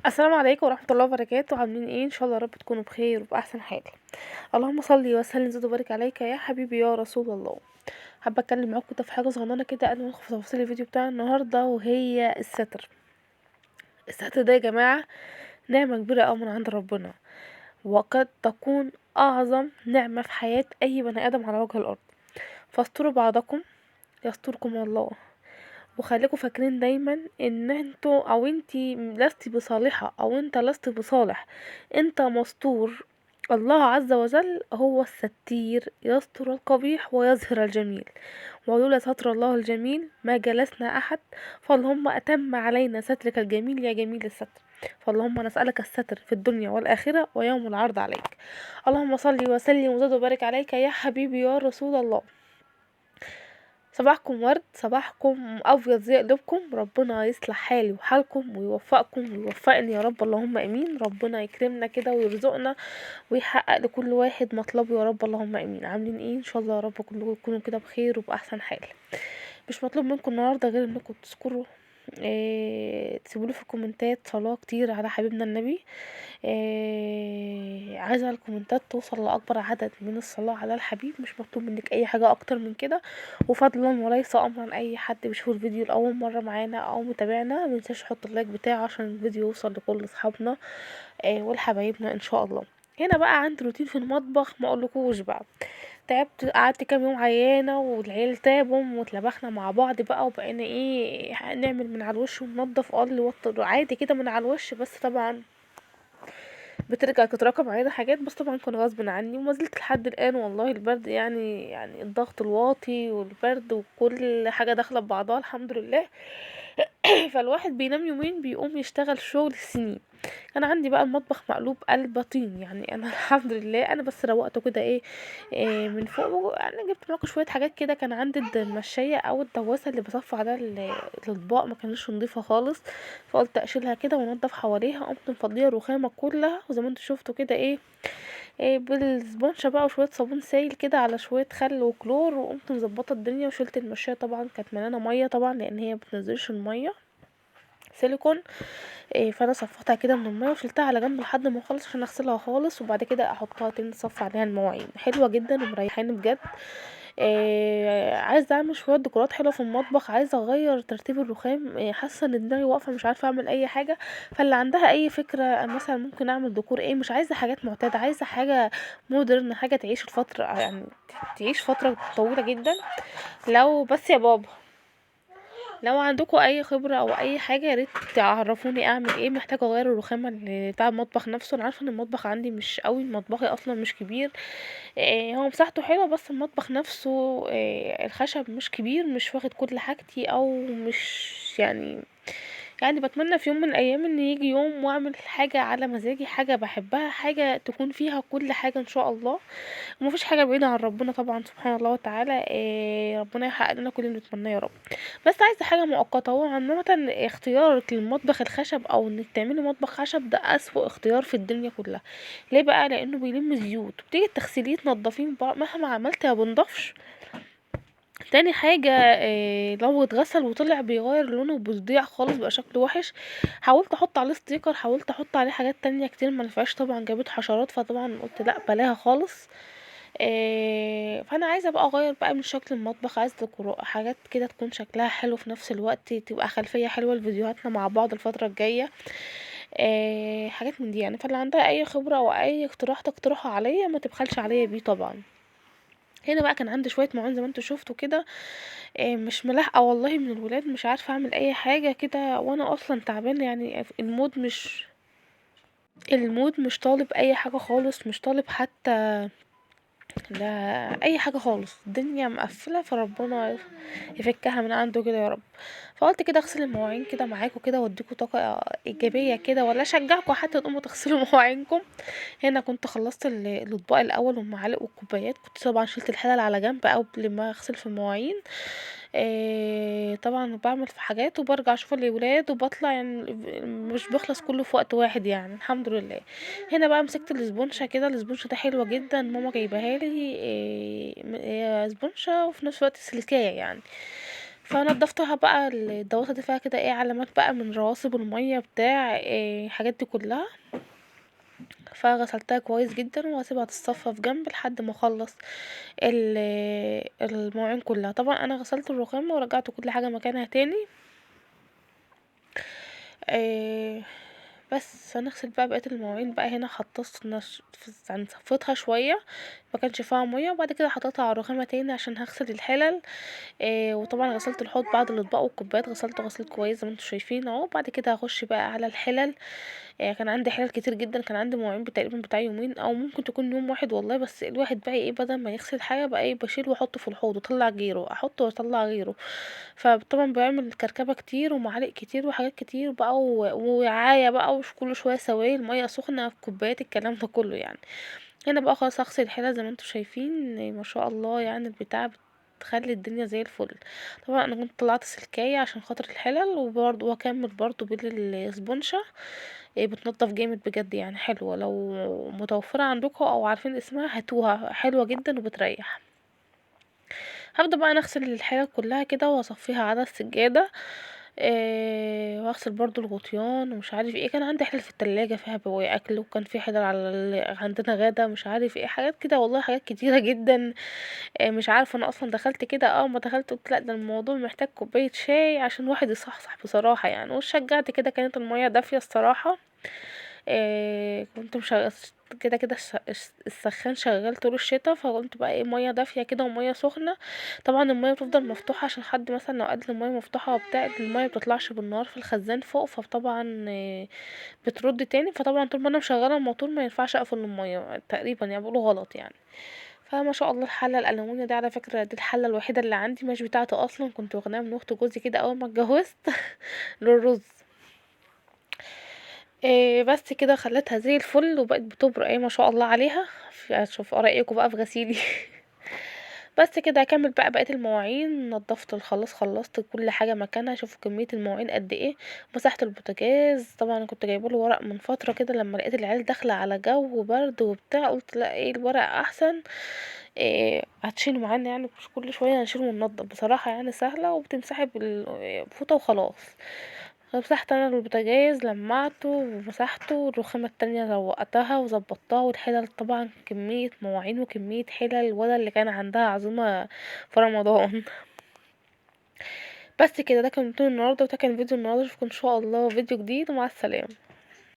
السلام عليكم ورحمة الله وبركاته. عاملين ايه؟ ان شاء الله يا رب تكونوا بخير وبأحسن حال. اللهم صل وسلم زد وبارك عليك يا حبيبي يا رسول الله. حابة اتكلم معاكم كده في حاجة صغننة كده قبل ما ندخل في تفاصيل الفيديو بتاع النهاردة، وهي الستر. الستر ده يا جماعة نعمة كبيرة اوي من عند ربنا، وقد تكون اعظم نعمة في حياة اي بني ادم على وجه الارض. فاستروا بعضكم يستركم الله. وخليكوا فاكرين دايما ان انتوا او انتي لستي بصالحة او انت لست بصالح، انت مستور. الله عز وجل هو الستير، يستر القبيح ويظهر الجميل، ولولا ستر الله الجميل ما جلسنا احد. فاللهم اتم علينا سترك الجميل يا جميل الستر. فاللهم نسألك الستر في الدنيا والآخرة ويوم العرض عليك. اللهم صل وسلم وزد وبارك عليك يا حبيبي يا رسول الله. صباحكم ورد، صباحكم ابيض زي قلوبكم. ربنا يصلح حالي وحالكم ويوفقكم ويوفقني يا رب، اللهم امين. ربنا يكرمنا كده ويرزقنا ويحقق لكل واحد مطلبه يا رب، اللهم امين. عاملين ايه؟ ان شاء الله يا رب كلكم تكونوا كده بخير وباحسن حال. مش مطلوب منكم النهارده غير انكم تذكروا تسيبولي في الكومنتات صلاة كتير على حبيبنا النبي. عايزة الكومنتات توصل لأكبر عدد من الصلاة على الحبيب. مش مطلوب منك أي حاجة أكتر من كده، وفضلا وليس أمرا. أي حد بيشوف الفيديو لأول مرة معانا أو متابعنا منساش يحط اللايك بتاعه عشان الفيديو يوصل لكل أصحابنا والحبايبنا إن شاء الله. هنا بقى عندي روتين في المطبخ ما اقولكوش بقى. تعبت، قعدت كام يوم عيانة والعيال تعبوا واتلبخنا مع بعض بقى، وبقينا ايه نعمل من على الوش وننضف عادي كده من على الوش. بس طبعا بترجع تتراكم علينا حاجات، بس طبعا كان غصب عني وما زلت لحد الان. والله البرد يعني الضغط الواطي والبرد وكل حاجة داخلة ببعضها الحمد لله. فالواحد بينام يومين بيقوم يشتغل شغل السنين. كان عندي بقى المطبخ مقلوب قلب طين يعني انا الحمد لله انا بس روقته كده من فوق. انا جبت معاكم شويه حاجات كده. كان عندي المشايه او الدواسه اللي بصفي عليها الاطباق ما كانتش نظيفه خالص، فقلت اشيلها كده وانضف حواليها. قمت مفضيه الرخامه كلها، وزي ما انتوا شفتوا كده بالسبونشة بقى وشويه صابون سايل كده على شويه خل وكلور، وقمت مظبطه الدنيا وشلت المشايه. طبعا كانت مليانه ميه طبعا لان هي بتنزلش الميه سيليكون. فانا صفيتها كده من الميه وشلتها على جنب لحد ما اخلص عشان اغسلها خالص، وبعد كده احطها تاني اصفي عليها المواعين. حلوه جدا ومريحاني بجد. عايزه اعمل شويه ديكورات حلوه في المطبخ، عايزه اغير ترتيب الرخام. حاسه ان دماغي واقفه مش عارفه اعمل اي حاجه. فاللي عندها اي فكره مثلا ممكن اعمل ديكور مش عايزه حاجات معتاده، عايزه حاجه مودرن، حاجه تعيش الفتره يعني تعيش فتره طويله جدا. لو بس يا بابا لو عندكم اي خبرة او اي حاجة يا ريت تعرفوني اعمل محتاجة اغير الرخامة اللي بتاع المطبخ نفسه. انا عارفة ان المطبخ عندي مش قوي، مطبخي اصلا مش كبير. هو مساحته حلوة بس المطبخ نفسه الخشب مش كبير، مش واخد كل حاجتي او مش يعني بتمنى في يوم من الايام ان يجي يوم واعمل حاجة على مزاجي، حاجة بحبها، حاجة تكون فيها كل حاجة ان شاء الله. ومفيش حاجة بعيدة عن ربنا طبعا سبحانه الله وتعالى. ربنا يحقق لنا كل اللي نتمناه يا رب. بس عايزة حاجة مؤقتة. هو عامة اختيارك للمطبخ الخشب او انك تعملي مطبخ خشب ده اسوأ اختيار في الدنيا كلها. ليه بقى؟ لانه بيلم زيوت وبتيجي تغسليه تنضفيه مهما عملت يا بنضفش. تاني حاجة لو اتغسل وطلع بيغير لونه وبيضيع خالص بقى شكله وحش. حاولت احط عليه ستيكر، حاولت احط عليه حاجات تانية كتير ما نفعش طبعا، جابت حشرات. فطبعا قلت لا بلاها خالص. فانا عايزه بقى اغير بقى من شكل المطبخ، عايزه حاجات كده تكون شكلها حلو في نفس الوقت، تبقى خلفيه حلوه لفيديوهاتنا مع بعض الفتره الجايه. حاجات من دي يعني. فاللي عندها اي خبره او اي اقتراح تقترحه عليا ما تبخلش عليا بيه طبعا. هنا بقى كان عندي شويه معين زي ما انتوا شفتوا كده. مش ملاحقه والله من الولاد، مش عارفه اعمل اي حاجه كده وانا اصلا تعبانه يعني. المود مش طالب اي حاجه خالص، مش طالب حتى لا اي حاجه خالص. الدنيا مقفله، فربنا يفكها من عنده كده يا رب. فقلت كده اغسل المواعين كده معاكم كده واديكوا طاقه ايجابيه كده، ولا اشجعكم حتى تقوموا تغسلوا مواعينكم. هنا كنت خلصت الاطباق الاول والمعالق والكوبايات. كنت طبعا شلت الحلل على جنب قبل ما اغسل في المواعين. طبعا بعمل في حاجات وبرجع اشوف الولاد وبطلع يعني مش بخلص كله في وقت واحد يعني الحمد لله. هنا بقى مسكت الاسبونشة كده. الاسبونشة ده حلوة جدا، ماما جايبها لي. هي اسبونشة وفي نفس الوقت سلكية يعني. فنضفتها بقى الدواسة دي فيها كده علامات بقى من رواسب المية بتاع الحاجات دي كلها. فغسلتها كويس جدا وهسيبها تتصفى في جنب لحد ما اخلص المواعين كلها. طبعا انا غسلت الرخام ورجعت كل حاجة مكانها تاني. آه، بس هنغسل بقى بقية المواعين بقى. هنا حطيت يعني صفيتها شوية، ما كانش فيها ميه، وبعد كده حطيتها على الرخامة تاني عشان هغسل الحلل. وطبعا غسلت الحوض بعد الاطباق والكوبايات، غسلته غسيل كويس زي ما انتم شايفين اهو. بعد كده هخش بقى على الحلل. كان عندي حلل كتير جدا، كان عندي مواعين تقريبا بتاع يومين او ممكن تكون يوم واحد والله. بس الواحد بقى بدل ما يغسل حاجه بقى بشيل واحطه في الحوض واطلع غيره، احطه واطلع غيره. فطبعا بعمل كركبه كتير ومعالق كتير وحاجات كتير بقى ووعايه بقى، وش كل شويه سوائل ميه سخنه في كوبايات الكلام ده كله يعني. هنا بقى خلاص هغسل الحلل زي ما انتم شايفين. ما شاء الله يعني البتاع تخلي الدنيا زي الفل. طبعا انا كنت طلعت سلكاية عشان خاطر الحلل، وبرضه واكمل برضه بالسبونشة. بتنضف جامد بجد يعني، حلوة. لو متوفرة عندكم او عارفين اسمها هاتوها، حلوة جدا وبتريح. هبدأ بقى نغسل الحلل كلها كده واصفيها على السجادة. واغسل برضو الغطيان ومش عارف ايه. كان عندي حلل في التلاجة فيها بواقي اكل، وكان في حلل عندنا غدا مش عارف ايه، حاجات كده والله، حاجات كتيرة جدا. مش عارفه انا اصلا دخلت كده. ما دخلت قلت لا، ده الموضوع محتاج كوبايه شاي عشان واحد يصحصح بصراحه يعني. وشجعت كده، كانت المياه دافيه الصراحه. كنت مشغل كده كده السخان شغال طول الشتا، فقلت بقى ميه دافيه كده وميه سخنه. طبعا الميه بتفضل مفتوحه عشان حد مثلا لو قد الميه مفتوحه وبتاع، الميه بتطلعش بالنهار في الخزان فوق، فطبعا بترد تاني. فطبعا طول ما انا مشغله الموتور ما ينفعش اقفل الميه تقريبا يعني، بيقولوا غلط يعني. فما شاء الله الحله الالومنيا دي على فكره دي الحله الوحيده اللي عندي مش بتاعتي اصلا، كنت واخداها من اخت جوزي كده اول ما اتجوزت للرز. بس كده خليتها زي الفل وبقت بتبرق ما شاء الله عليها. اشوف رايكم بقى في غسيلي. بس كده هكمل بقى بقيه المواعين. نضفت الخلاص، خلصت كل حاجه مكانها. شوفوا كميه المواعين قد ايه. مسحت البوتاجاز. طبعا انا كنت جايبه له ورق من فتره كده، لما لقيت العيال داخله على جو برد وبتاع قلت لا، الورق احسن. هتشيله معانا يعني، مش كل شويه هنشيله وننضف بصراحه يعني، سهله وبتمسحي بالفوطه وخلاص. مسحت انا البوتاجاز، لمعته ومسحته، والرخامة التانية روقتها وظبطتها. والحلل طبعا كمية مواعين وكمية حلل ولا اللي كان عندها عزومة في رمضان. بس كده، ده كان فيديو النهاردة، وده كان فيديو النهاردة. اشوفكم ان شاء الله فيديو جديد، ومع السلامة.